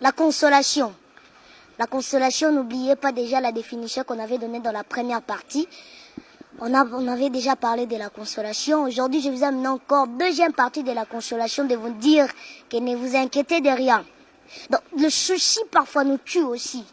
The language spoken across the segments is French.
La consolation. La consolation, n'oubliez pas déjà la définition qu'on avait donnée dans la première partie. On avait déjà parlé de la consolation. Aujourd'hui, je vous amène encore deuxième partie de la consolation, de vous dire que ne vous inquiétez de rien. Donc, le souci parfois nous tue aussi.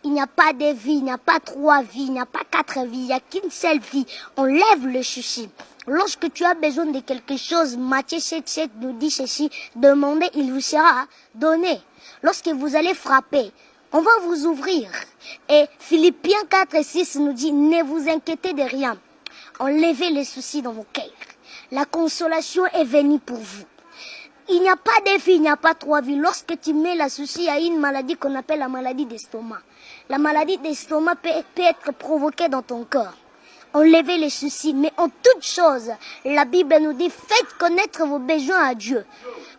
Il n'y a pas de vie, il n'y a pas 3 vies, il n'y a pas 4 vies, il n'y a qu'une seule vie. On lève le souci. Lorsque tu as besoin de quelque chose, Matthieu 7,7 nous dit ceci, demandez, il vous sera donné. Lorsque vous allez frapper, on va vous ouvrir. Et Philippiens 4,6 nous dit, ne vous inquiétez de rien. Enlevez les soucis dans vos cœurs. La consolation est venue pour vous. Il n'y a pas de vie, il n'y a pas 3 vies. Lorsque tu mets la souci à une maladie qu'on appelle la maladie d'estomac, la maladie d'estomac peut être provoquée dans ton corps. Enlevez les soucis, mais en toute chose, la Bible nous dit, faites connaître vos besoins à Dieu.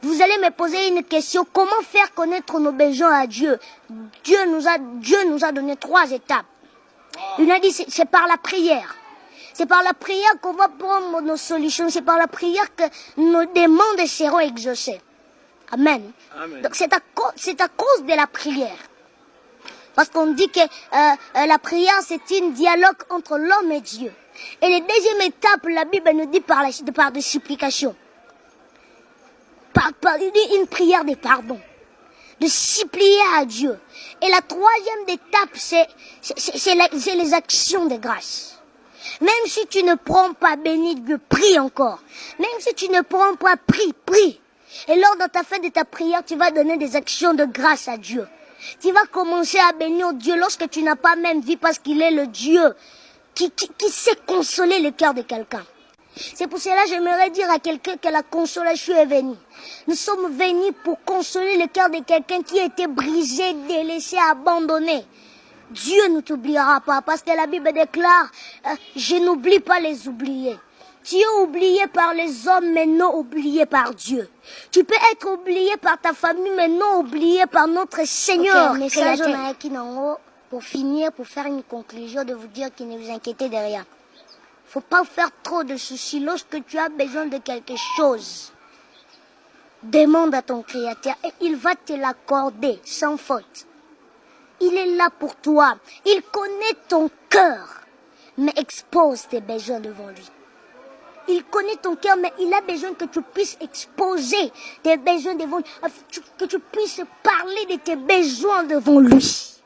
Vous allez me poser une question, comment faire connaître nos besoins à Dieu? Dieu nous a donné 3 étapes. Il a dit, c'est par la prière. C'est par la prière qu'on va prendre nos solutions. C'est par la prière que nos demandes seront exaucées. Amen. Amen. Donc c'est à cause de la prière. Parce qu'on dit que la prière, c'est un dialogue entre l'homme et Dieu. Et la deuxième étape, la Bible nous dit par des supplications. Il dit une prière de pardon. De supplier à Dieu. Et la troisième étape, c'est les actions de grâce. Même si tu ne prends pas béni Dieu, prie encore. Même si tu ne prends pas, prie. Et lors de ta fin de ta prière, tu vas donner des actions de grâce à Dieu. Tu vas commencer à bénir Dieu lorsque tu n'as pas même vu parce qu'il est le Dieu qui sait consoler le cœur de quelqu'un. C'est pour cela que j'aimerais dire à quelqu'un que la consolation est venue. Nous sommes venus pour consoler le cœur de quelqu'un qui a été brisé, délaissé, abandonné. Dieu ne t'oubliera pas parce que la Bible déclare je n'oublie pas les oubliés. Tu es oublié par les hommes mais non oublié par Dieu. Tu peux être oublié par ta famille mais non oublié par notre Seigneur. Okay, message pour finir, pour faire une conclusion, de vous dire que ne vous inquiétez de rien. Faut pas faire trop de soucis. Lorsque tu as besoin de quelque chose, demande à ton Créateur et il va te l'accorder sans faute. Il est là pour toi. Il connaît ton cœur, mais expose tes besoins devant lui. Il connaît ton cœur, mais il a besoin que tu puisses exposer tes besoins devant lui, que tu puisses parler de tes besoins devant lui.